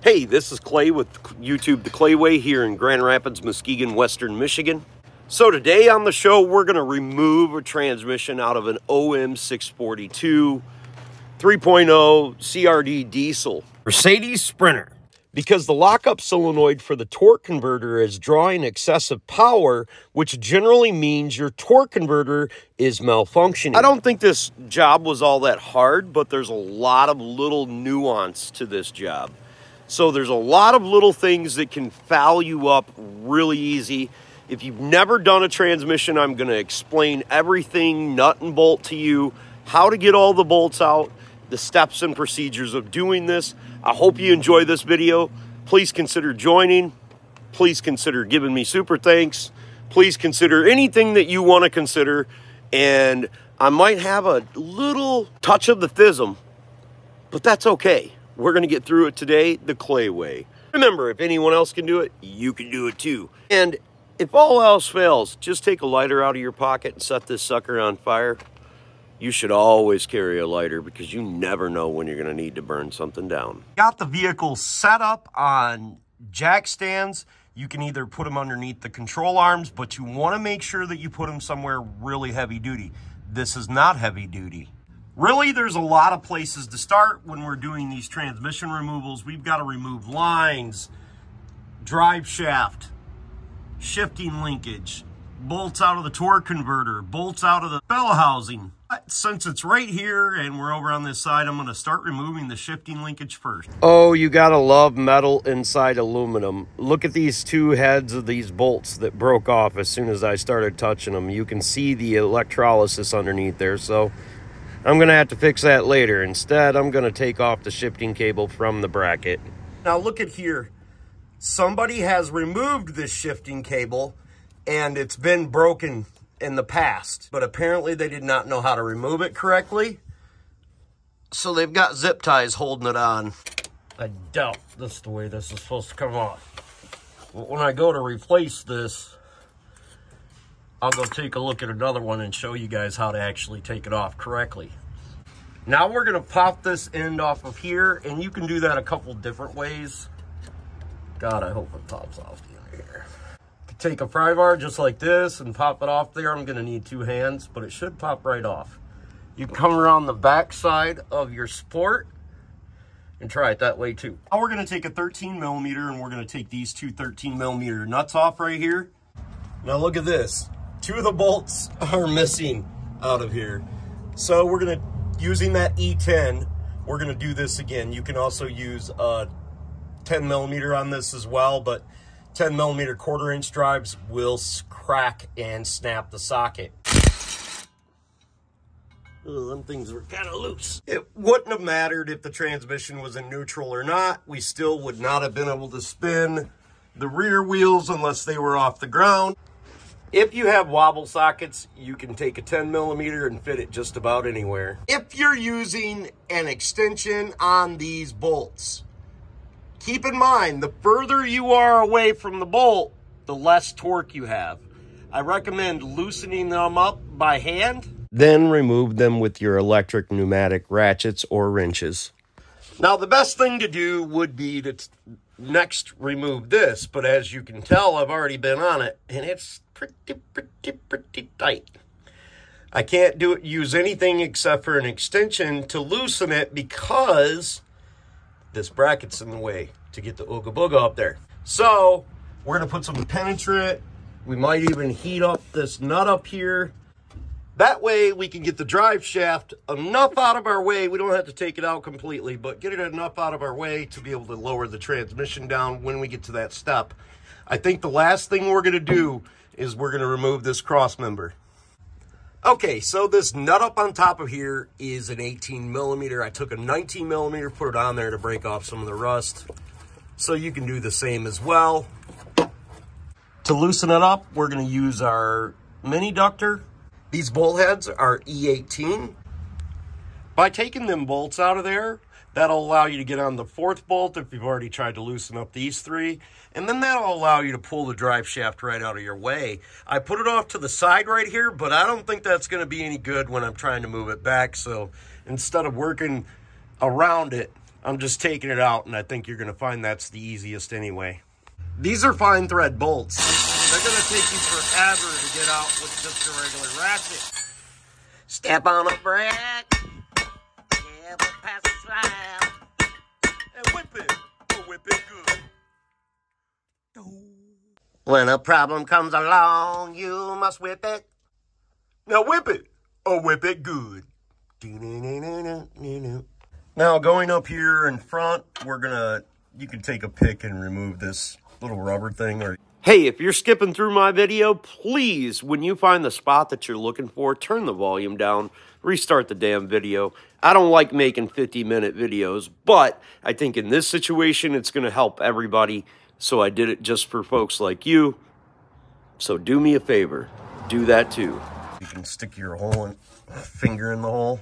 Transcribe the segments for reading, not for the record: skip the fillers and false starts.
Hey, this is Clay with YouTube The Clay Way here in Grand Rapids, Muskegon, Western Michigan. So today on the show, we're going to remove a transmission out of an OM 642 3.0 CRD diesel Mercedes Sprinter. Because the lockup solenoid for the torque converter is drawing excessive power, which generally means your torque converter is malfunctioning. I don't think this job was all that hard, but there's a lot of little nuance to this job. So there's a lot of little things that can foul you up really easy. If you've never done a transmission, I'm going to explain everything nut and bolt to you, how to get all the bolts out, the steps and procedures of doing this. I hope you enjoy this video. Please consider joining. Please consider giving me super thanks. Please consider anything that you want to consider. And I might have a little touch of the thism, but that's okay. We're going to get through it today the Clay way. Remember, if anyone else can do it, you can do it too. And if all else fails, just take a lighter out of your pocket and set this sucker on fire. You should always carry a lighter because you never know when you're going to need to burn something down. Got the vehicle set up on jack stands. You can either put them underneath the control arms, but you want to make sure that you put them somewhere really heavy duty. This is not heavy duty. Really, there's a lot of places to start when we're doing these transmission removals. We've got to remove lines, drive shaft, shifting linkage, bolts out of the torque converter, bolts out of the bell housing. Since it's right here and we're over on this side, I'm going to start removing the shifting linkage first. Oh, you got to love metal inside aluminum. Look at these two heads of these bolts that broke off as soon as I started touching them. You can see the electrolysis underneath there, so I'm going to have to fix that later. Instead, I'm going to take off the shifting cable from the bracket. Now look at here. Somebody has removed this shifting cable and it's been broken in the past, but apparently they did not know how to remove it correctly. So they've got zip ties holding it on. I doubt this is the way this is supposed to come off. But when I go to replace this, I'll go take a look at another one and show you guys how to actually take it off correctly. Now we're gonna pop this end off of here, and you can do that a couple different ways. God, I hope it pops off the end here. Take a pry bar just like this and pop it off there. I'm gonna need two hands, but it should pop right off. You can come around the back side of your support and try it that way too. Now we're gonna take a 13 millimeter and we're gonna take these two 13 millimeter nuts off right here. Now look at this. Two of the bolts are missing out of here. So we're gonna, using that E10, we're gonna do this again. You can also use a 10 millimeter on this as well, but 10 millimeter 1/4 inch drives will crack and snap the socket. Oh, them things were kind of loose. It wouldn't have mattered if the transmission was in neutral or not. We still would not have been able to spin the rear wheels unless they were off the ground. If you have wobble sockets, you can take a 10 millimeter and fit it just about anywhere. If you're using an extension on these bolts, keep in mind, the further you are away from the bolt, the less torque you have. I recommend loosening them up by hand, then remove them with your electric pneumatic ratchets or wrenches. Now, the best thing to do would be to next remove this, but as you can tell, I've already been on it, and it's pretty tight. I can't use anything except for an extension to loosen it because this bracket's in the way to get the ooga booga up there. So we're gonna put some penetrant. We might even heat up this nut up here. That way we can get the drive shaft enough out of our way. We don't have to take it out completely, but get it enough out of our way to be able to lower the transmission down when we get to that step. I think the last thing we're gonna do is we're gonna remove this cross member. Okay, so this nut up on top of here is an 18 millimeter. I took a 19 millimeter, put it on there to break off some of the rust. So you can do the same as well. To loosen it up, we're gonna use our mini ductor. These bolt heads are E18. By taking them bolts out of there, that'll allow you to get on the fourth bolt if you've already tried to loosen up these three. And then that'll allow you to pull the drive shaft right out of your way. I put it off to the side right here, but I don't think that's going to be any good when I'm trying to move it back. So instead of working around it, I'm just taking it out, and I think you're going to find that's the easiest anyway. These are fine thread bolts. They're going to take you forever to get out with just a regular ratchet. Step on a brake. Yeah, but pass the slab. And whip it. Oh, whip it good. When a problem comes along, you must whip it. Now whip it. Oh, whip it good. Now going up here in front, you can take a pick and remove this little rubber thing. Or hey, if you're skipping through my video, please, when you find the spot that you're looking for, turn the volume down, restart the damn video. I don't like making 50-minute videos, but I think in this situation, it's going to help everybody. So I did it just for folks like you. So do me a favor, do that too. You can stick your finger in the hole.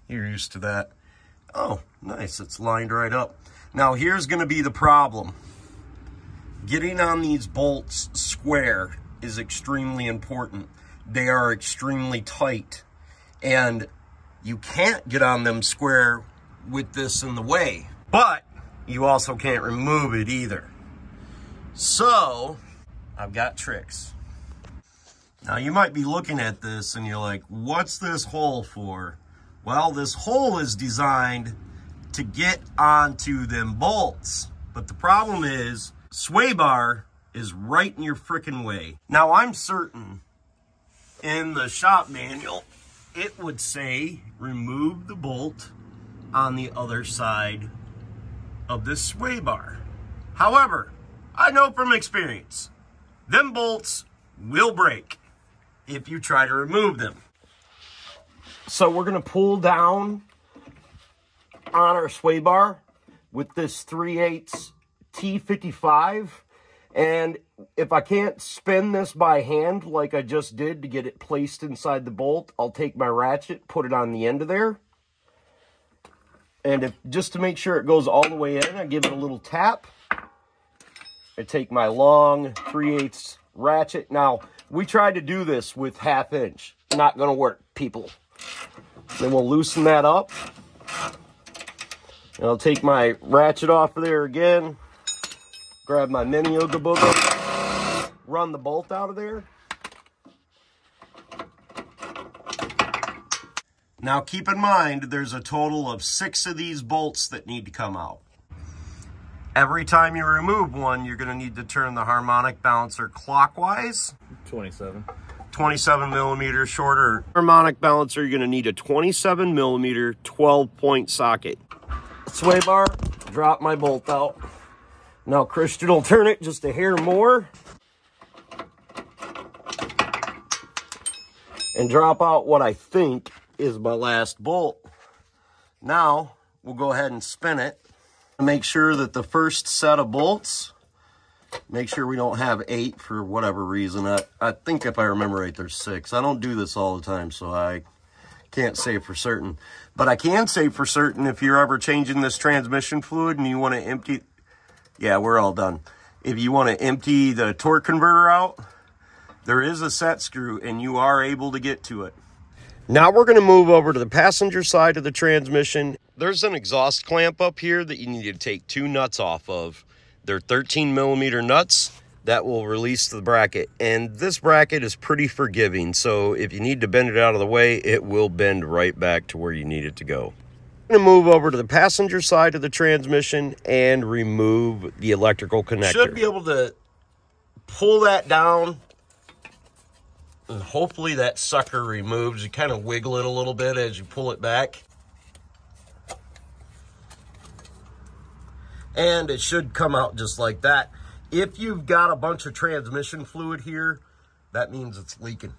You're used to that. Oh, nice, it's lined right up. Now here's gonna be the problem. Getting on these bolts square is extremely important. They are extremely tight, and you can't get on them square with this in the way, but you also can't remove it either. So, I've got tricks. Now you might be looking at this and you're like, what's this hole for? Well, this hole is designed to get onto them bolts. But the problem is, sway bar is right in your frickin' way. Now I'm certain in the shop manual, it would say, remove the bolt on the other side of this sway bar. However, I know from experience, them bolts will break if you try to remove them. So we're gonna pull down on our sway bar with this 3/8 T55. And if I can't spin this by hand like I just did to get it placed inside the bolt, I'll take my ratchet, put it on the end of there. And just to make sure it goes all the way in, I give it a little tap. I take my long 3/8 ratchet. Now, we tried to do this with 1/2 inch. Not gonna work, people. Then we'll loosen that up. And I'll take my ratchet off of there again. Grab my mini Ooga Booga. Run the bolt out of there. Now keep in mind, there's a total of 6 of these bolts that need to come out. Every time you remove one, you're going to need to turn the harmonic balancer clockwise. 27 millimeter shorter. Harmonic balancer, you're going to need a 27 millimeter 12-point socket. Sway bar, drop my bolt out. Now Christian will turn it just a hair more. And drop out what I think is my last bolt. Now, we'll go ahead and spin it. Make sure that the first set of bolts, make sure we don't have 8 for whatever reason. I think if I remember right, there's 6. I don't do this all the time, so I can't say for certain. But I can say for certain if you're ever changing this transmission fluid and you want to empty, yeah, we're all done. If you want to empty the torque converter out, there is a set screw and you are able to get to it. Now we're going to move over to the passenger side of the transmission. There's an exhaust clamp up here that you need to take 2 nuts off of. They're 13 millimeter nuts that will release the bracket. And this bracket is pretty forgiving. So if you need to bend it out of the way, it will bend right back to where you need it to go. I'm going to move over to the passenger side of the transmission and remove the electrical connector. Should be able to pull that down. And hopefully that sucker removes. You kind of wiggle it a little bit as you pull it back. And it should come out just like that. If you've got a bunch of transmission fluid here, that means it's leaking.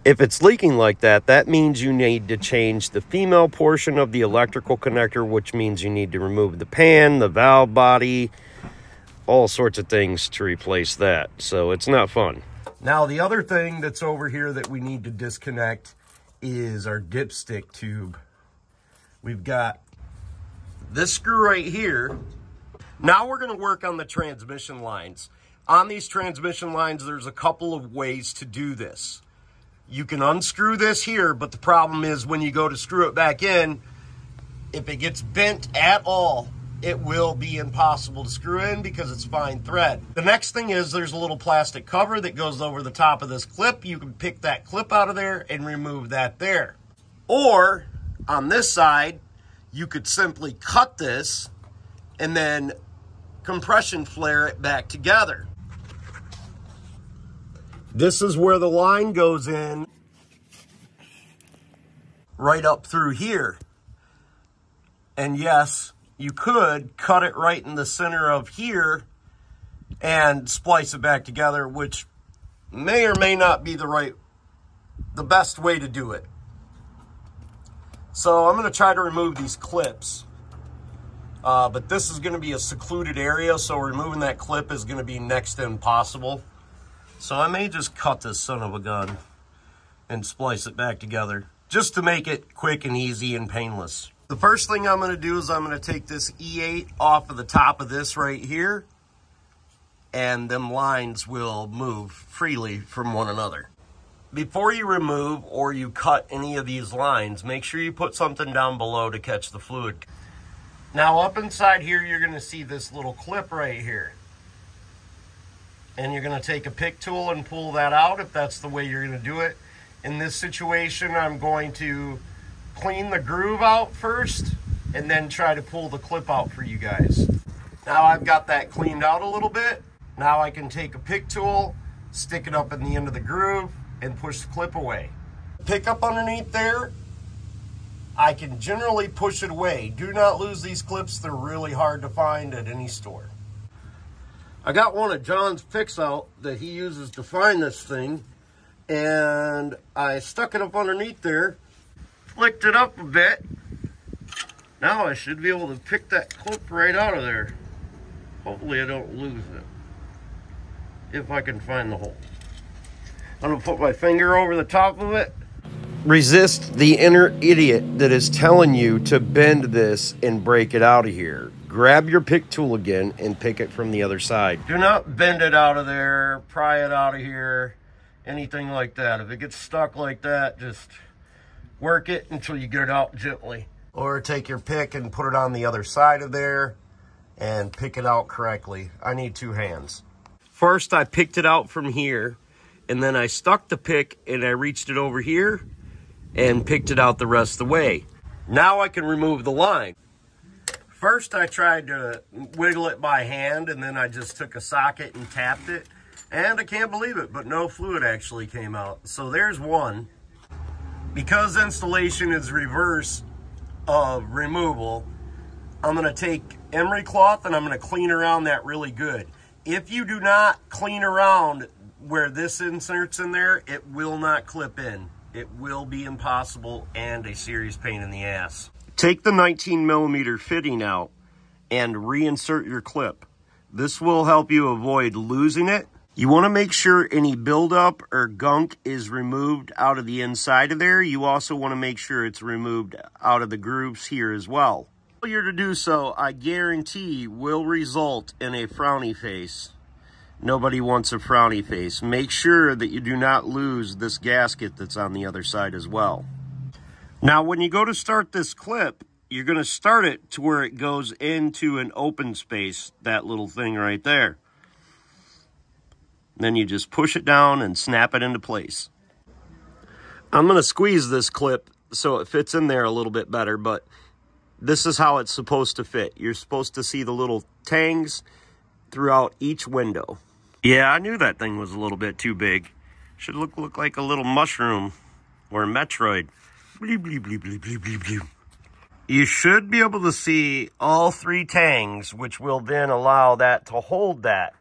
If it's leaking like that, that means you need to change the female portion of the electrical connector, which means you need to remove the pan, the valve body, all sorts of things to replace that. So it's not fun. Now, the other thing that's over here that we need to disconnect is our dipstick tube. We've got this screw right here. Now we're going to work on the transmission lines. On these transmission lines, there's a couple of ways to do this. You can unscrew this here, but the problem is when you go to screw it back in, If it gets bent at all, it will be impossible to screw in because it's fine thread. The next thing is there's a little plastic cover that goes over the top of this clip. You can pick that clip out of there and remove that there. Or on this side, you could simply cut this and then compression flare it back together. This is where the line goes in right up through here. And yes, you could cut it right in the center of here and splice it back together, which may or may not be the best way to do it. So I'm going to try to remove these clips. But this is going to be a secluded area, so removing that clip is going to be next to impossible. So I may just cut this son of a gun and splice it back together, just to make it quick and easy and painless. The first thing I'm going to do is I'm going to take this E8 off of the top of this right here, and them lines will move freely from one another. Before you remove or you cut any of these lines, make sure you put something down below to catch the fluid. Now up inside here, you're going to see this little clip right here. And you're going to take a pick tool and pull that out if that's the way you're going to do it. In this situation, I'm going to clean the groove out first and then try to pull the clip out for you guys. Now I've got that cleaned out a little bit. Now I can take a pick tool, stick it up in the end of the groove, and push the clip away. Pick up underneath there, I can generally push it away. Do not lose these clips. They're really hard to find at any store. I got one of John's picks out that he uses to find this thing, and I stuck it up underneath there, flicked it up a bit. Now I should be able to pick that clip right out of there. Hopefully I don't lose it, if I can find the hole. I'm gonna put my finger over the top of it. Resist the inner idiot that is telling you to bend this and break it out of here. Grab your pick tool again and pick it from the other side. Do not bend it out of there, pry it out of here, anything like that. If it gets stuck like that, just work it until you get it out gently. Or take your pick and put it on the other side of there and pick it out correctly. I need two hands. First, I picked it out from here, and then I stuck the pick and I reached it over here and picked it out the rest of the way. Now I can remove the line. First, I tried to wiggle it by hand, and then I just took a socket and tapped it, and I can't believe it, but no fluid actually came out. So there's one. Because installation is reverse of removal, I'm gonna take emery cloth and I'm gonna clean around that really good. If you do not clean around where this inserts in there, it will not clip in. It will be impossible and a serious pain in the ass. Take the 19mm fitting out and reinsert your clip. This will help you avoid losing it. You want to make sure any buildup or gunk is removed out of the inside of there. You also want to make sure it's removed out of the grooves here as well. Failure to do so, I guarantee, will result in a frowny face. Nobody wants a frowny face. Make sure that you do not lose this gasket that's on the other side as well. Now, when you go to start this clip, you're going to start it to where it goes into an open space, that little thing right there. Then you just push it down and snap it into place. I'm going to squeeze this clip so it fits in there a little bit better, but this is how it's supposed to fit. You're supposed to see the little tangs throughout each window. Yeah, I knew that thing was a little bit too big. Should look like a little mushroom or a Metroid. Bleep, bleep, bleep, bleep, bleep, bleep, bleep. You should be able to see all three tangs, which will then allow that to hold that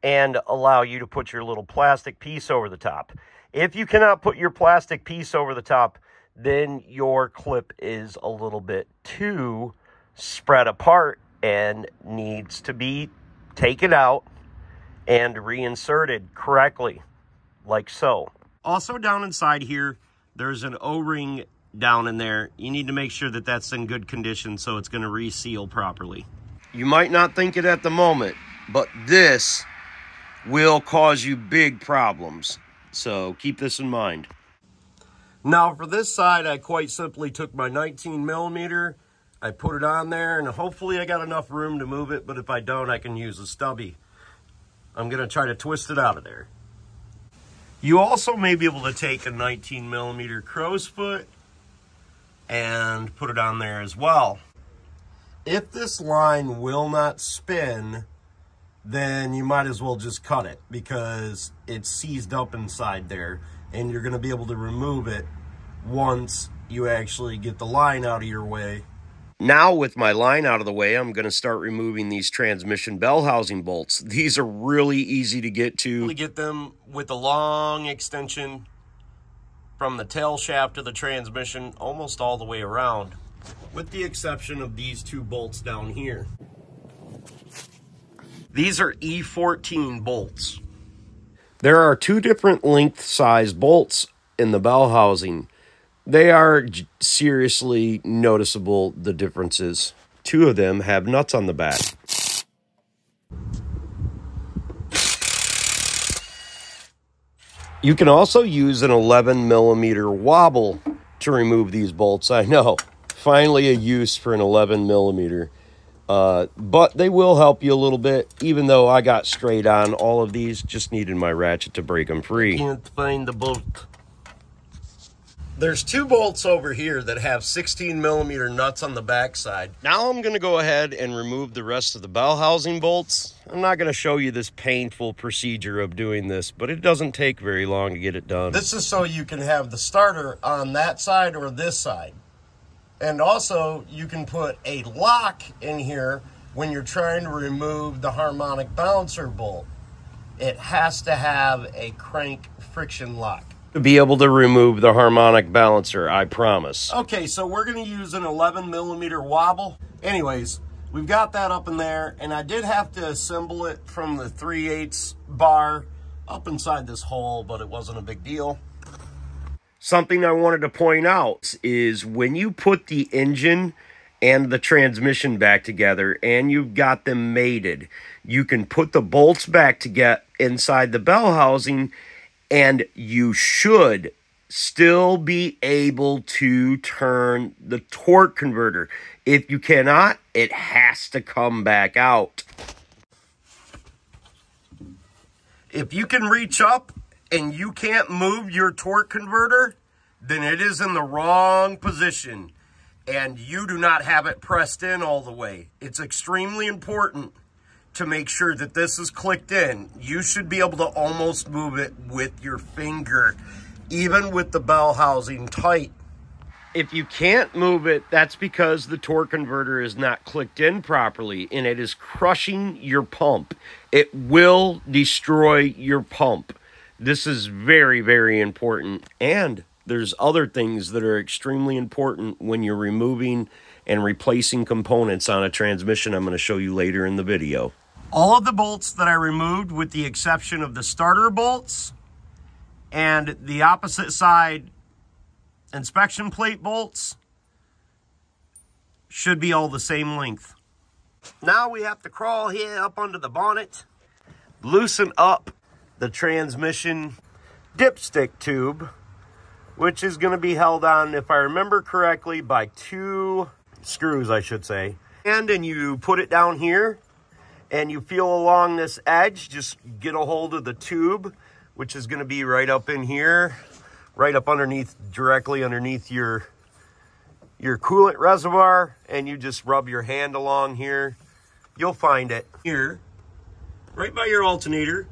and allow you to put your little plastic piece over the top. If you cannot put your plastic piece over the top, then your clip is a little bit too spread apart and needs to be taken out and reinserted correctly, like so. Also down inside here, there's an O-ring down in there. You need to make sure that that's in good condition so it's going to reseal properly. You might not think it at the moment, but this will cause you big problems. So keep this in mind. Now for this side, I quite simply took my 19mm I put it on there, and hopefully I got enough room to move it, but if I don't, I can use a stubby. I'm going to try to twist it out of there. You also may be able to take a 19mm crow's foot and put it on there as well. If this line will not spin, then you might as well just cut it because it's seized up inside there, and you're going to be able to remove it once you actually get the line out of your way. Now with my line out of the way, I'm going to start removing these transmission bell housing bolts. These are really easy to get to. You get them with a long extension from the tail shaft of the transmission almost all the way around, with the exception of these two bolts down here. These are E14 bolts. There are two different length size bolts in the bell housing. They are seriously noticeable, the differences. Two of them have nuts on the back. You can also use an 11mm wobble to remove these bolts. I know, finally a use for an 11mm. But they will help you a little bit, even though I got straight on all of these, just needed my ratchet to break them free. Can't find the bolt. There's two bolts over here that have 16mm nuts on the backside. Now I'm going to go ahead and remove the rest of the bell housing bolts. I'm not going to show you this painful procedure of doing this, but it doesn't take very long to get it done. This is so you can have the starter on that side or this side. And also you can put a lock in here when you're trying to remove the harmonic balancer bolt. It has to have a crank friction lock to be able to remove the harmonic balancer, I promise. Okay, so we're going to use an 11mm wobble. Anyways, we've got that up in there, and I did have to assemble it from the 3/8 bar up inside this hole, but it wasn't a big deal. Something I wanted to point out is when you put the engine and the transmission back together and you've got them mated, you can put the bolts back together inside the bell housing, and you should still be able to turn the torque converter. If you cannot, it has to come back out. If you can reach up and you can't move your torque converter, then it is in the wrong position and you do not have it pressed in all the way. It's extremely important to make sure that this is clicked in. You should be able to almost move it with your finger, even with the bell housing tight. If you can't move it, that's because the torque converter is not clicked in properly and it is crushing your pump. It will destroy your pump. This is very, very important. And there's other things that are extremely important when you're removing and replacing components on a transmission I'm going to show you later in the video. All of the bolts that I removed, with the exception of the starter bolts and the opposite side inspection plate bolts, should be all the same length. Now we have to crawl here up under the bonnet, loosen up the transmission dipstick tube, which is going to be held on, if I remember correctly, by 2 screws, I should say. And you put it down here, and you feel along this edge, just get a hold of the tube, which is going to be right up in here, right up underneath, directly underneath your coolant reservoir, and you just rub your hand along here. You'll find it here, right by your alternator.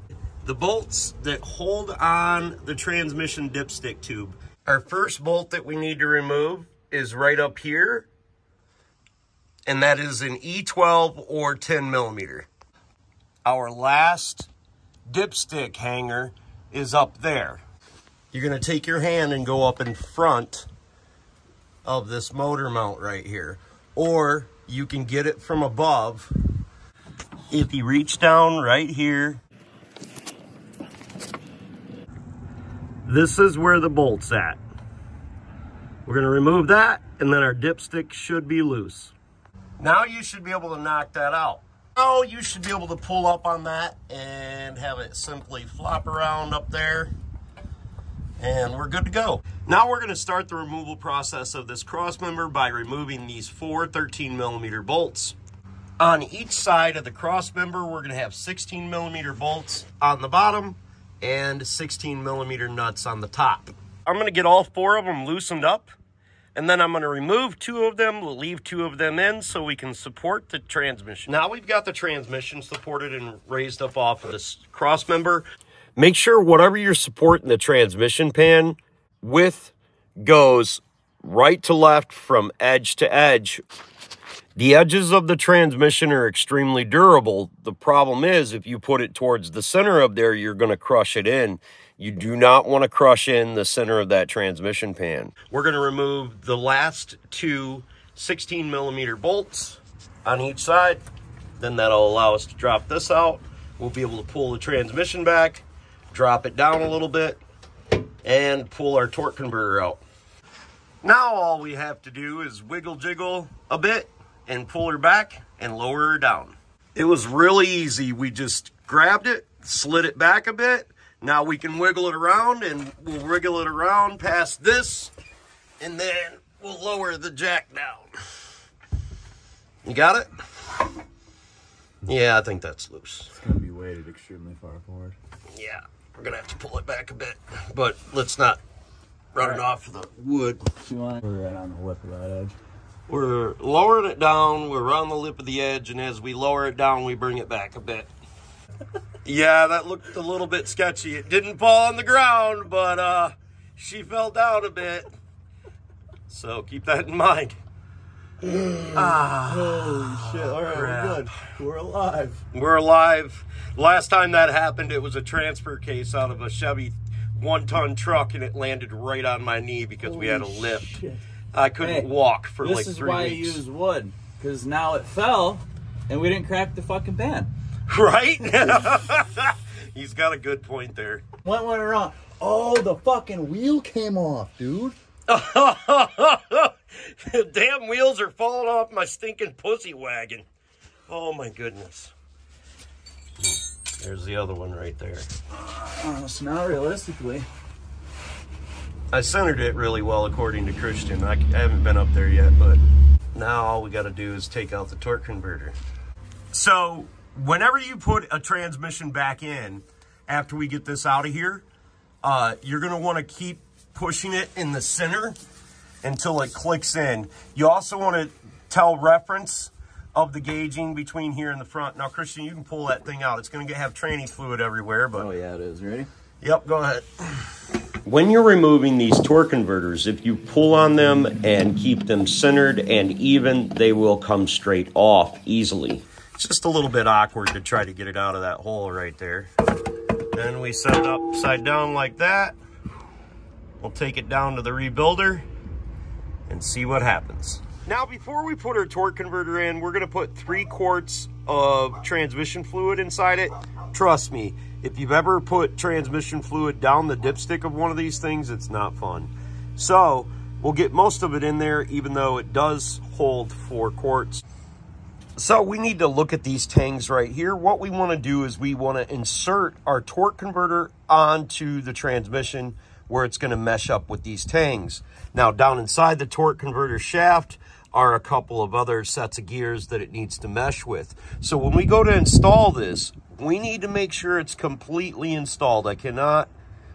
The bolts that hold on the transmission dipstick tube. Our first bolt that we need to remove is right up here, and that is an E12 or 10mm. Our last dipstick hanger is up there. You're going to take your hand and go up in front of this motor mount right here, or you can get it from above. If you reach down right here, this is where the bolt's at. We're going to remove that, and then our dipstick should be loose. Now you should be able to knock that out. Now you should be able to pull up on that and have it simply flop around up there. and we're good to go. Now we're going to start the removal process of this cross member by removing these 4 13mm bolts. On each side of the cross member, we're going to have 16mm bolts on the bottom and 16mm nuts on the top. I'm going to get all 4 of them loosened up, and then I'm going to remove 2 of them, leave 2 of them in so we can support the transmission. Now we've got the transmission supported and raised up off of this cross member. Make sure whatever you're supporting the transmission pan with goes right to left from edge to edge. The edges of the transmission are extremely durable. The problem is if you put it towards the center of there, you're going to crush it in. You do not want to crush in the center of that transmission pan. We're going to remove the last 2 16mm bolts on each side. Then that'll allow us to drop this out. We'll be able to pull the transmission back, drop it down a little bit, and pull our torque converter out. Now all we have to do is wiggle jiggle a bit and pull her back and lower her down. It was really easy. We just grabbed it, slid it back a bit. Now we can wiggle it around, and we'll wriggle it around past this, and then we'll lower the jack down. You got it? Yeah, I think that's loose. It's going to be weighted extremely far forward. Yeah, we're going to have to pull it back a bit, but let's not run it off the wood. We're right on the lip of that edge. We're lowering it down, we're on the lip of the edge, and as we lower it down, we bring it back a bit. Yeah, that looked a little bit sketchy. It didn't fall on the ground, but she fell down a bit. So keep that in mind. Holy shit. All right, crap. We're good. We're alive. We're alive. Last time that happened, it was a transfer case out of a Chevy 1-ton truck, and it landed right on my knee because we had a lift. Shit. I couldn't walk for like 3 weeks. This is why you use wood, because now it fell, and we didn't crack the fucking pan. Right? He's got a good point there. What went wrong? Oh, the fucking wheel came off, dude. The damn wheels are falling off my stinking pussy wagon. Oh my goodness. There's the other one right there. So now realistically, I centered it really well according to Christian. I haven't been up there yet, but now all we got to do is take out the torque converter. So whenever you put a transmission back in, after we get this out of here, you're going to want to keep pushing it in the center until it clicks in. You also want to tell reference of the gauging between here and the front. Now, Christian, you can pull that thing out. It's going to have tranny fluid everywhere. But oh yeah, it is. You ready? Yep, go ahead. When you're removing these torque converters, if you pull on them and keep them centered and even, they will come straight off easily. It's just a little bit awkward to try to get it out of that hole right there. Then we set it upside down like that. We'll take it down to the rebuilder and see what happens. Now, before we put our torque converter in, we're going to put 3 quarts of transmission fluid inside it. Trust me, if you've ever put transmission fluid down the dipstick of one of these things, it's not fun. So we'll get most of it in there, even though it does hold 4 quarts. So we need to look at these tangs right here. What we want to do is we want to insert our torque converter onto the transmission where it's going to mesh up with these tangs. Now, down inside the torque converter shaft are a couple of other sets of gears that it needs to mesh with. So when we go to install this, we need to make sure it's completely installed. I cannot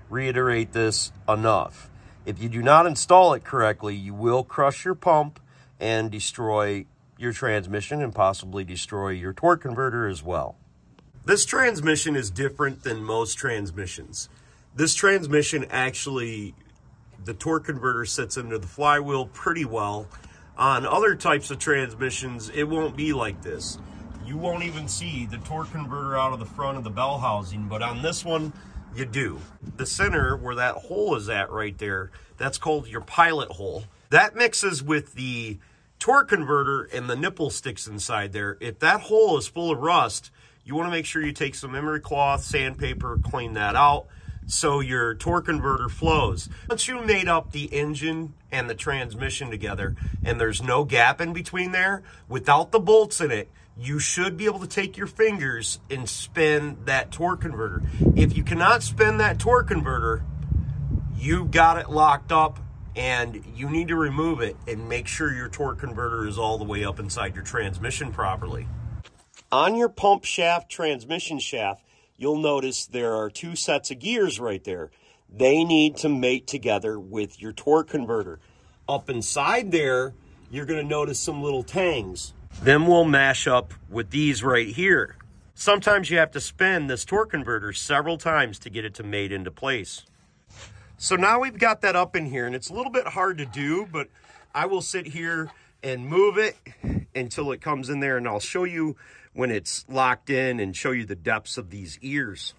reiterate this enough. If you do not install it correctly, you will crush your pump and destroy your transmission and possibly destroy your torque converter as well. This transmission is different than most transmissions. This transmission actually, the torque converter sits into the flywheel pretty well. On other types of transmissions, it won't be like this. You won't even see the torque converter out of the front of the bell housing, but on this one, you do. The center where that hole is at right there, that's called your pilot hole. That mixes with the torque converter and the nipple sticks inside there. If that hole is full of rust, you want to make sure you take some emery cloth, sandpaper, clean that out so your torque converter flows. Once you made up the engine and the transmission together and there's no gap in between there, without the bolts in it, you should be able to take your fingers and spin that torque converter. If you cannot spin that torque converter, you've got it locked up and you need to remove it and make sure your torque converter is all the way up inside your transmission properly. On your pump shaft, transmission shaft, you'll notice there are two sets of gears right there. They need to mate together with your torque converter. Up inside there, you're going to notice some little tangs. Them will mash up with these right here. Sometimes you have to spin this torque converter several times to get it to mate into place. So now we've got that up in here, and it's a little bit hard to do, but I will sit here and move it until it comes in there, and I'll show you when it's locked in and show you the depths of these ears.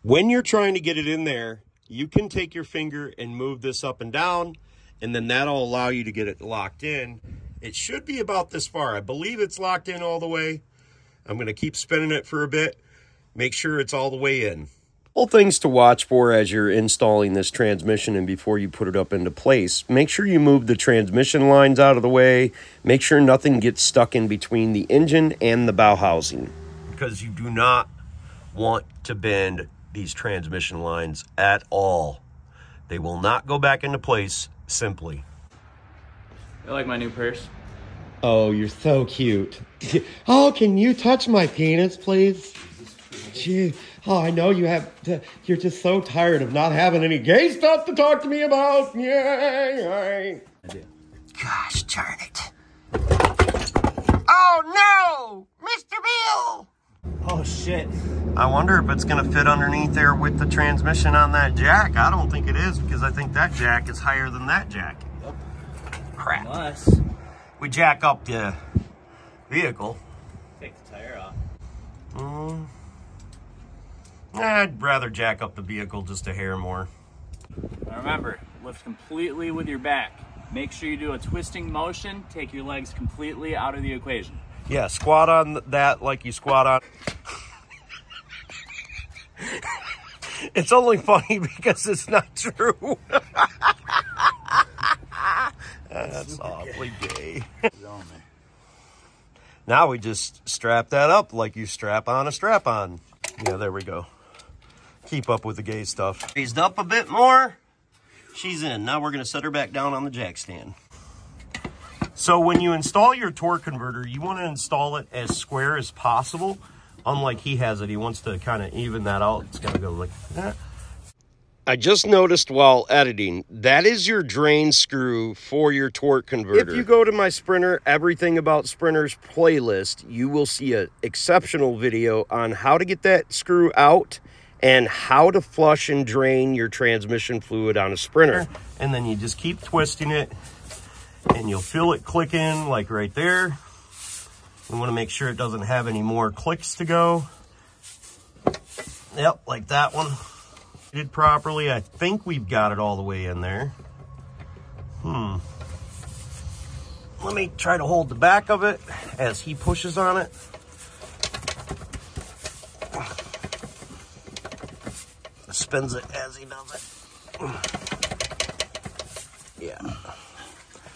When you're trying to get it in there, you can take your finger and move this up and down, and then that'll allow you to get it locked in. It should be about this far. I believe it's locked in all the way. I'm going to keep spinning it for a bit. Make sure it's all the way in. All things to watch for as you're installing this transmission and before you put it up into place. Make sure you move the transmission lines out of the way. Make sure nothing gets stuck in between the engine and the bow housing, because you do not want to bend these transmission lines at all. They will not go back into place simply. I like my new purse. Oh, you're so cute. Oh, can you touch my penis, please? Gee. Oh, I know you have, you're just so tired of not having any gay stuff to talk to me about. Yay. I do. Gosh darn it. Oh, no! Mr. Bill! Oh, shit. I wonder if it's going to fit underneath there with the transmission on that jack. I don't think it is, because I think that jack is higher than that jack. Yep. Crap. Unless We jack up the vehicle. take the tire off. I'd rather jack up the vehicle just a hair more. Now remember, lift completely with your back. Make sure you do a twisting motion. Take your legs completely out of the equation. Yeah, squat on that like you squat on. It's only funny because it's not true. That's awfully gay. Now we just strap that up like you strap on a strap-on. Yeah, there we go. Keep up with the gay stuff. Raised up a bit more. She's in. Now we're going to set her back down on the jack stand. So when you install your torque converter, you want to install it as square as possible. Unlike he has it, he wants to kind of even that out. It's going to go like that. I just noticed while editing, that is your drain screw for your torque converter. If you go to my Sprinter Everything About Sprinters playlist, you will see an exceptional video on how to get that screw out and how to flush and drain your transmission fluid on a Sprinter. And then you just keep twisting it, and you'll feel it clicking like right there. You want to make sure it doesn't have any more clicks to go. Yep, like that one. Did properly. I think we've got it all the way in there. Let me try to hold the back of it as he pushes on it. Spins it as he does it. Yeah,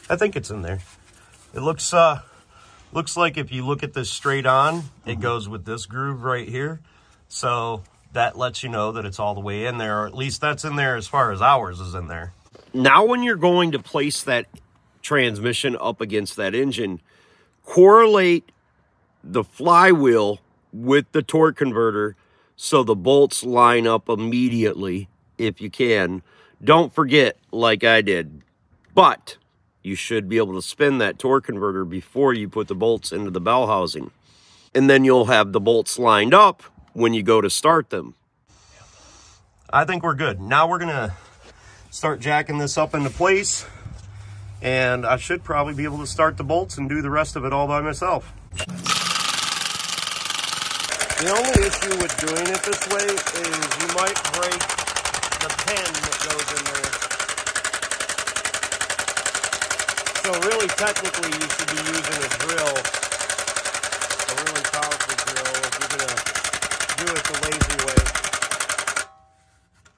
I think it's in there. It looks like if you look at this straight on, it goes with this groove right here. So that lets you know that it's all the way in there, or at least that's in there as far as ours is in there. Now when you're going to place that transmission up against that engine, correlate the flywheel with the torque converter so the bolts line up immediately if you can. Don't forget, like I did, but you should be able to spin that torque converter before you put the bolts into the bell housing. And then you'll have the bolts lined up when you go to start them. I think we're good. Now we're gonna start jacking this up into place, and I should probably be able to start the bolts and do the rest of it all by myself. The only issue with doing it this way is you might break the pin that goes in there. So really, technically, you should be using a drill, a really powerful drill, if you're gonna do it the lazy way.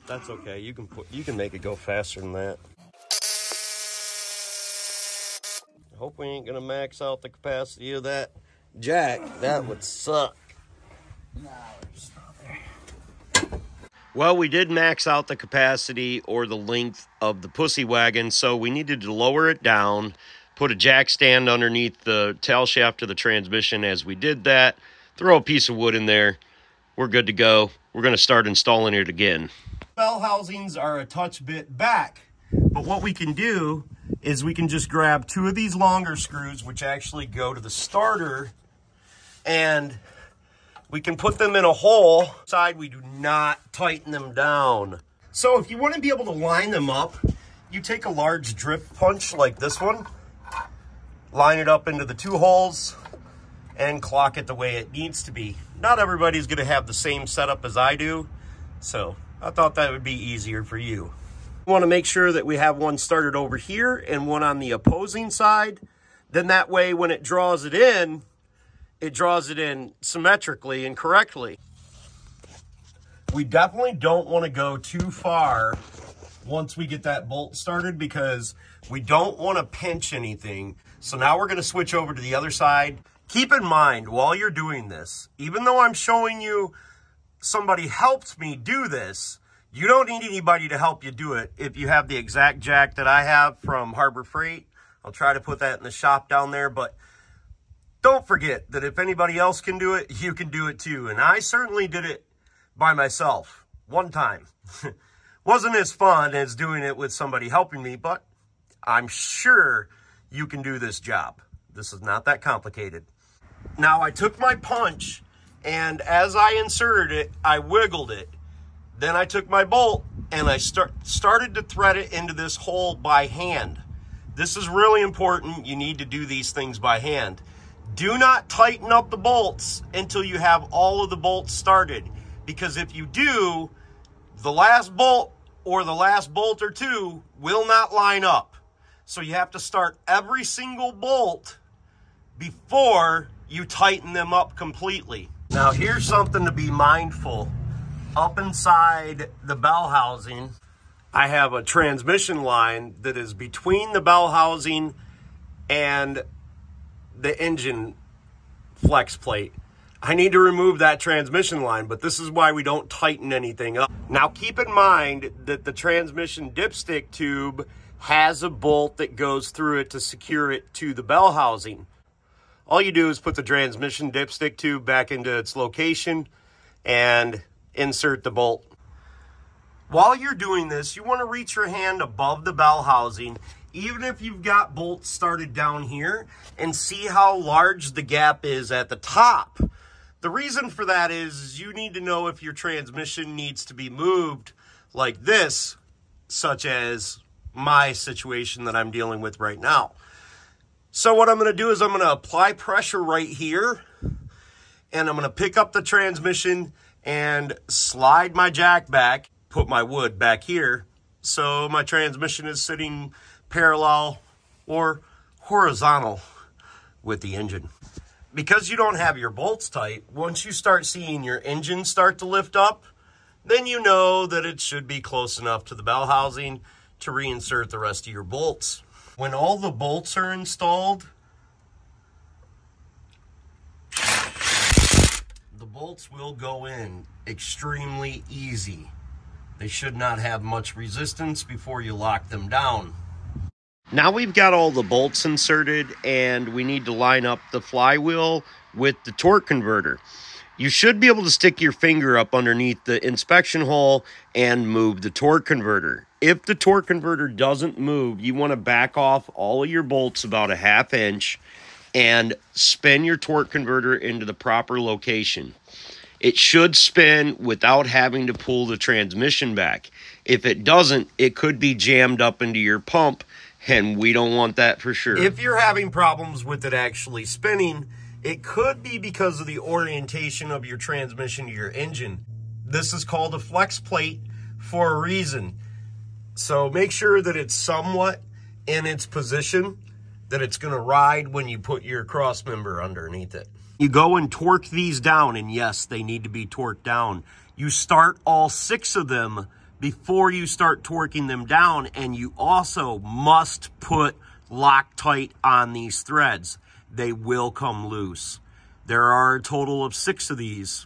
That's okay. You can make it go faster than that. I hope we ain't gonna max out the capacity of that jack. That would suck. No, it's not there. Well, we did max out the capacity or the length of the pussy wagon, so we needed to lower it down, put a jack stand underneath the tail shaft of the transmission. As we did that, throw a piece of wood in there. We're good to go. We're going to start installing it again. Bell housings are a touch bit back, but what we can do is we can just grab two of these longer screws, which actually go to the starter, and we can put them in a hole. We do not tighten them down. So if you want to be able to line them up, you take a large drip punch like this one, line it up into the two holes, and clock it the way it needs to be. Not everybody's going to have the same setup as I do, so I thought that would be easier for you. We want to make sure that we have one started over here and one on the opposing side. Then that way when it draws it in symmetrically and correctly. We definitely don't want to go too far once we get that bolt started because we don't want to pinch anything. So now we're going to switch over to the other side. Keep in mind while you're doing this, even though I'm showing you somebody helped me do this, you don't need anybody to help you do it. If you have the exact jack that I have from Harbor Freight, I'll try to put that in the shop down there, but don't forget that if anybody else can do it, you can do it too. And I certainly did it by myself one time. Wasn't as fun as doing it with somebody helping me, but I'm sure you can do this job. This is not that complicated. Now I took my punch, and as I inserted it, I wiggled it. Then I took my bolt and I started to thread it into this hole by hand. This is really important. You need to do these things by hand. Do not tighten up the bolts until you have all of the bolts started, because if you do, the last bolt or the last bolt or two will not line up. So you have to start every single bolt before you tighten them up completely. Now here's something to be mindful. Up inside the bell housing, I have a transmission line that is between the bell housing and the engine flex plate. I need to remove that transmission line, but this is why we don't tighten anything up. Now keep in mind that the transmission dipstick tube has a bolt that goes through it to secure it to the bell housing. All you do is put the transmission dipstick tube back into its location and insert the bolt. While you're doing this, you want to reach your hand above the bell housing, even if you've got bolts started down here, and see how large the gap is at the top. The reason for that is you need to know if your transmission needs to be moved like this, such as my situation that I'm dealing with right now. So what I'm going to do is I'm going to apply pressure right here, and I'm going to pick up the transmission and slide my jack back, put my wood back here, so my transmission is sitting parallel or horizontal with the engine. Because you don't have your bolts tight, once you start seeing your engine start to lift up, then you know that it should be close enough to the bell housing to reinsert the rest of your bolts. When all the bolts are installed, the bolts will go in extremely easy. They should not have much resistance before you lock them down. Now we've got all the bolts inserted, and we need to line up the flywheel with the torque converter. You should be able to stick your finger up underneath the inspection hole and move the torque converter. If the torque converter doesn't move, you want to back off all of your bolts about a ½ inch and spin your torque converter into the proper location. It should spin without having to pull the transmission back. If it doesn't, it could be jammed up into your pump, and we don't want that for sure. If you're having problems with it actually spinning, it could be because of the orientation of your transmission to your engine. This is called a flex plate for a reason. So make sure that it's somewhat in its position, that it's going to ride when you put your cross member underneath it. You go and torque these down, and yes, they need to be torqued down. You start all 6 of them before you start torquing them down, and you also must put Loctite on these threads. They will come loose. There are a total of 6 of these.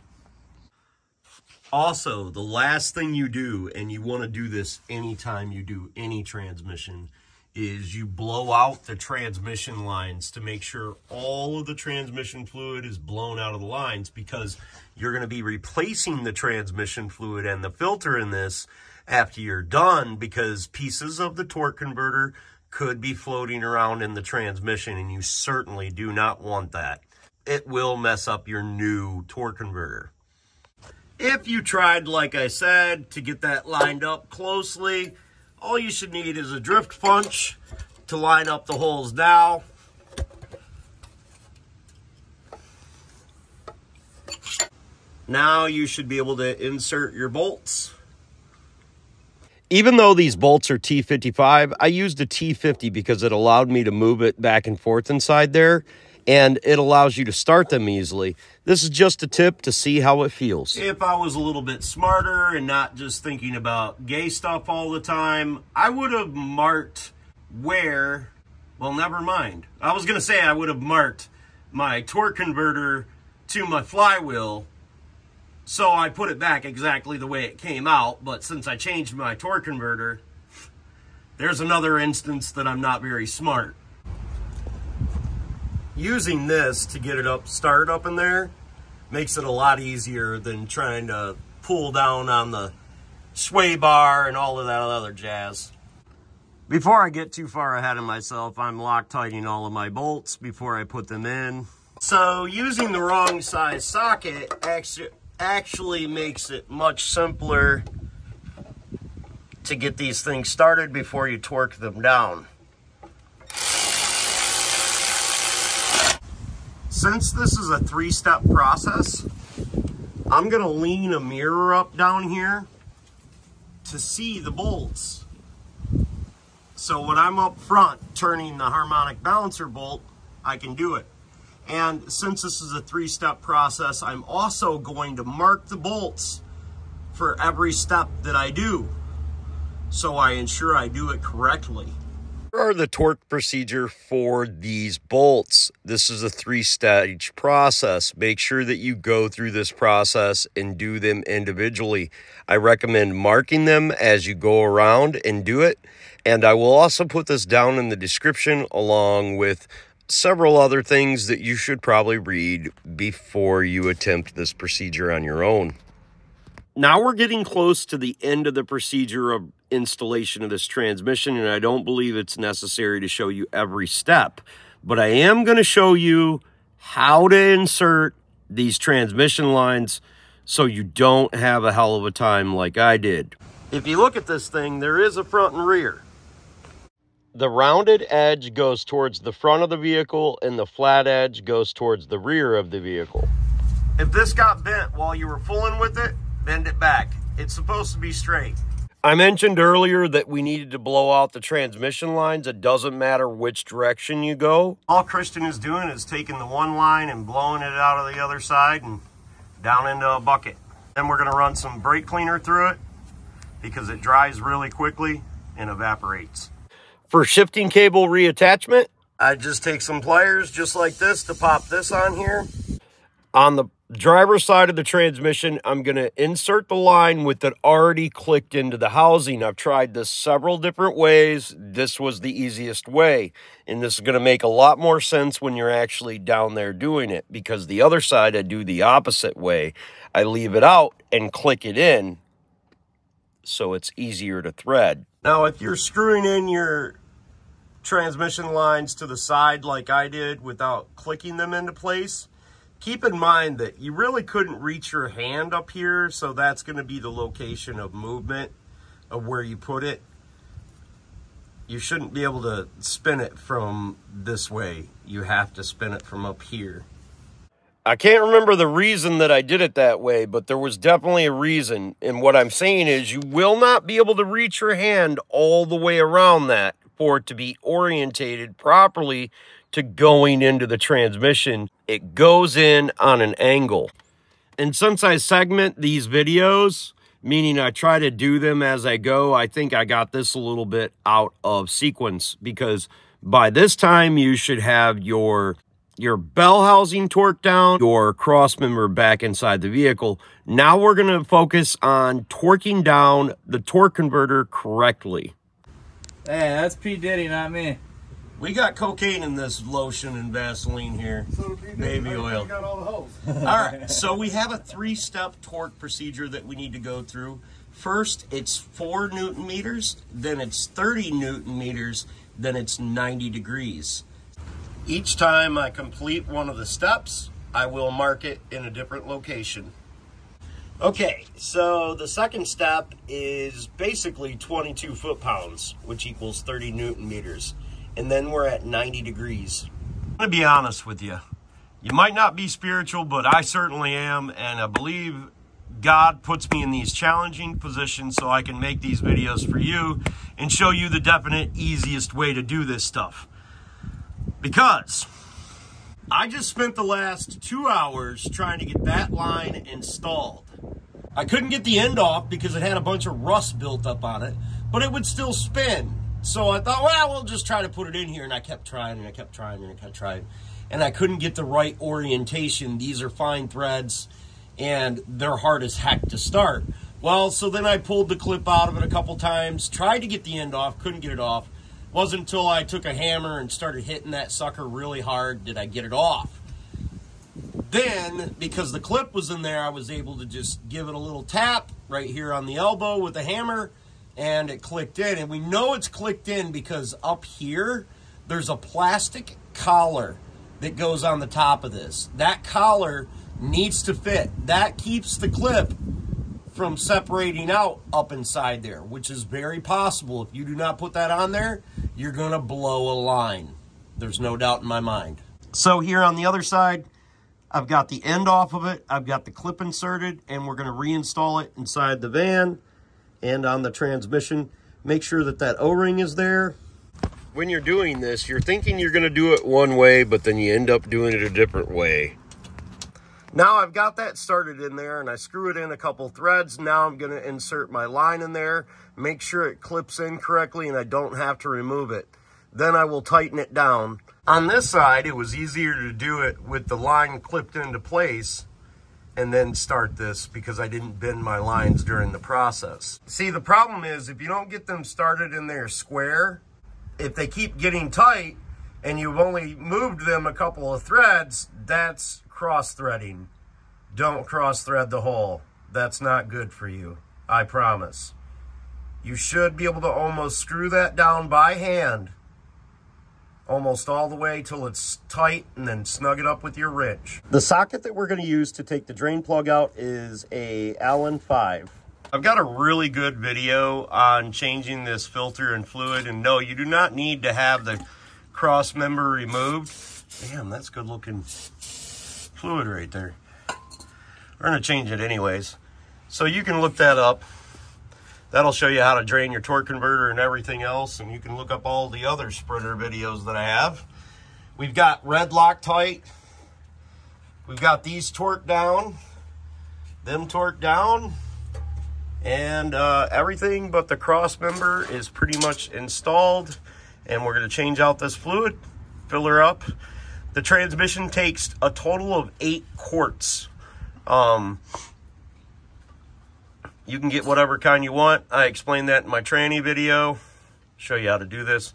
Also, the last thing you do, and you want to do this anytime you do any transmission, is you blow out the transmission lines to make sure all of the transmission fluid is blown out of the lines, because you're going to be replacing the transmission fluid and the filter in this after you're done, because pieces of the torque converter could be floating around in the transmission, and you certainly do not want that. It will mess up your new torque converter. If you tried, like I said, to get that lined up closely, all you should need is a drift punch to line up the holes now. Now you should be able to insert your bolts. Even though these bolts are T55, I used a T50 because it allowed me to move it back and forth inside there, and it allows you to start them easily. This is just a tip to see how it feels. If I was a little bit smarter and not just thinking about gay stuff all the time, I would have marked where, well, never mind. I was going to say I would have marked my torque converter to my flywheel, so I put it back exactly the way it came out. But since I changed my torque converter, there's another instance that I'm not very smart. Using this to get it started up in there makes it a lot easier than trying to pull down on the sway bar and all of that other jazz. Before I get too far ahead of myself, I'm Loctiting all of my bolts before I put them in. So using the wrong size socket actually makes it much simpler to get these things started before you torque them down. Since this is a 3-step process, I'm going to lean a mirror up down here to see the bolts. So when I'm up front turning the harmonic balancer bolt, I can do it. And since this is a 3-step process, I'm also going to mark the bolts for every step that I do, so I ensure I do it correctly. Here are the torque procedure for these bolts. This is a 3-stage process. Make sure that you go through this process and do them individually. I recommend marking them as you go around and do it. And I will also put this down in the description along with several other things that you should probably read before you attempt this procedure on your own. Now we're getting close to the end of the procedure of installation of this transmission, and I don't believe it's necessary to show you every step, but I am going to show you how to insert these transmission lines so you don't have a hell of a time like I did. If you look at this thing, there is a front and rear. The rounded edge goes towards the front of the vehicle, and the flat edge goes towards the rear of the vehicle. If this got bent while you were fooling with it, bend it back. It's supposed to be straight. I mentioned earlier that we needed to blow out the transmission lines. It doesn't matter which direction you go. All Christian is doing is taking the one line and blowing it out of the other side and down into a bucket. Then we're going to run some brake cleaner through it because it dries really quickly and evaporates. For shifting cable reattachment, I just take some pliers just like this to pop this on here. On the driver's side of the transmission, I'm going to insert the line with it already clicked into the housing. I've tried this several different ways. This was the easiest way. And this is going to make a lot more sense when you're actually down there doing it, because the other side, I do the opposite way. I leave it out and click it in so it's easier to thread. Now, if you're screwing in your transmission lines to the side like I did without clicking them into place, keep in mind that you really couldn't reach your hand up here, so that's going to be the location of movement of where you put it. You shouldn't be able to spin it from this way. You have to spin it from up here. I can't remember the reason that I did it that way, but there was definitely a reason. And what I'm saying is you will not be able to reach your hand all the way around that for it to be orientated properly to going into the transmission. It goes in on an angle. And since I segment these videos, meaning I try to do them as I go, I think I got this a little bit out of sequence, because by this time you should have your your bell housing torque down, your cross member back inside the vehicle. Now we're going to focus on torquing down the torque converter correctly. Hey, that's P. Diddy, not me. We got cocaine in this lotion and Vaseline here. So baby oil. Got all the hose. All right, so we have a 3-step torque procedure that we need to go through. First, it's 4 Newton meters, then it's 30 Newton meters, then it's 90 degrees. Each time I complete one of the steps, I will mark it in a different location. Okay, so the second step is basically 22 foot-pounds, which equals 30 Newton meters. And then we're at 90 degrees. I'm gonna be honest with you. You might not be spiritual, but I certainly am, and I believe God puts me in these challenging positions so I can make these videos for you and show you the definite easiest way to do this stuff. Because I just spent the last 2 hours trying to get that line installed. I couldn't get the end off because it had a bunch of rust built up on it, but it would still spin. So I thought, well, we'll just try to put it in here, and I kept trying, and I kept trying, and I kept trying, and I couldn't get the right orientation. These are fine threads, and they're hard as heck to start. Well, so then I pulled the clip out of it a couple times, tried to get the end off, couldn't get it off. Wasn't until I took a hammer and started hitting that sucker really hard did I get it off. Then, because the clip was in there, I was able to just give it a little tap right here on the elbow with a hammer, and it clicked in. And we know it's clicked in because up here, there's a plastic collar that goes on the top of this. That collar needs to fit. That keeps the clip from separating out up inside there, which is very possible. If you do not put that on there, you're gonna blow a line. There's no doubt in my mind. So here on the other side, I've got the end off of it, I've got the clip inserted, and we're gonna reinstall it inside the van and on the transmission. Make sure that that O-ring is there. When you're doing this, you're thinking you're gonna do it one way, but then you end up doing it a different way. Now I've got that started in there, and I screw it in a couple threads. Now I'm gonna insert my line in there, make sure it clips in correctly and I don't have to remove it. Then I will tighten it down. On this side, it was easier to do it with the line clipped into place and then start this because I didn't bend my lines during the process. See, the problem is if you don't get them started in there square, if they keep getting tight and you've only moved them a couple of threads, that's cross-threading. Don't cross-thread the hole. That's not good for you, I promise. You should be able to almost screw that down by hand almost all the way till it's tight, and then snug it up with your wrench. The socket that we're going to use to take the drain plug out is a Allen 5. I've got a really good video on changing this filter and fluid, and no, you do not need to have the cross member removed. Damn, that's good looking fluid right there. We're going to change it anyways. So you can look that up. That'll show you how to drain your torque converter and everything else, and you can look up all the other Sprinter videos that I have. We've got red Loctite. We've got these torque down, them torque down, and everything but the cross member is pretty much installed, and we're going to change out this fluid, fill her up. The transmission takes a total of 8 quarts. You can get whatever kind you want. I explained that in my tranny video. Show you how to do this.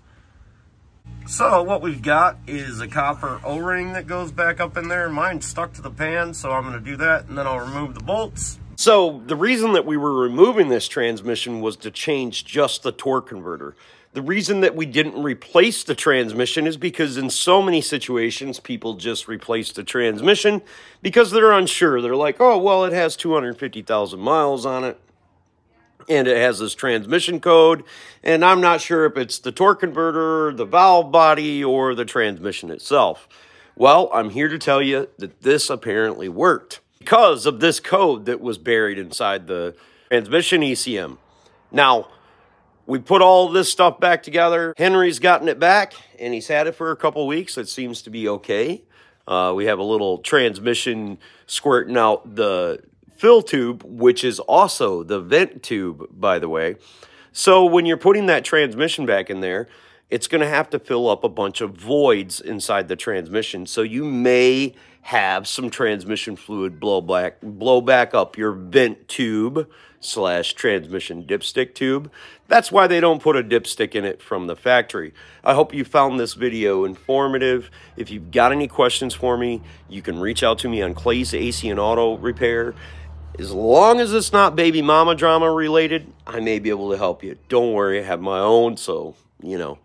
So what we've got is a copper O-ring that goes back up in there. Mine's stuck to the pan, so I'm going to do that, and then I'll remove the bolts. So the reason that we were removing this transmission was to change just the torque converter. The reason that we didn't replace the transmission is because in so many situations, people just replace the transmission because they're unsure. They're like, oh, well, it has 250,000 miles on it, and it has this transmission code, and I'm not sure if it's the torque converter, the valve body, or the transmission itself. Well, I'm here to tell you that this apparently worked because of this code that was buried inside the transmission ECM. Now, we put all this stuff back together. Henry's gotten it back, and he's had it for a couple weeks. It seems to be okay. We have a little transmission squirting out the fill tube, which is also the vent tube, by the way. So when you're putting that transmission back in there, it's going to have to fill up a bunch of voids inside the transmission. So you may have some transmission fluid blow back up your vent tube / transmission dipstick tube. That's why they don't put a dipstick in it from the factory. I hope you found this video informative. If you've got any questions for me, you can reach out to me on Clay's AC and Auto Repair. As long as it's not baby mama drama related, I may be able to help you. Don't worry, I have my own, so, you know,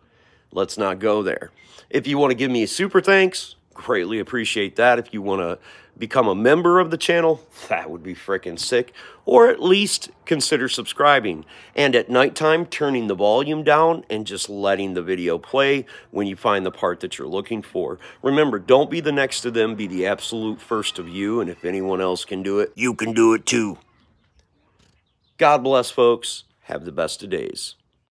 let's not go there. If you want to give me a super thanks, greatly appreciate that. If you want to become a member of the channel, that would be freaking sick. Or at least consider subscribing. And at nighttime, turning the volume down and just letting the video play when you find the part that you're looking for. Remember, don't be the next to them, be the absolute first of you. And if anyone else can do it, you can do it too. God bless, folks. Have the best of days.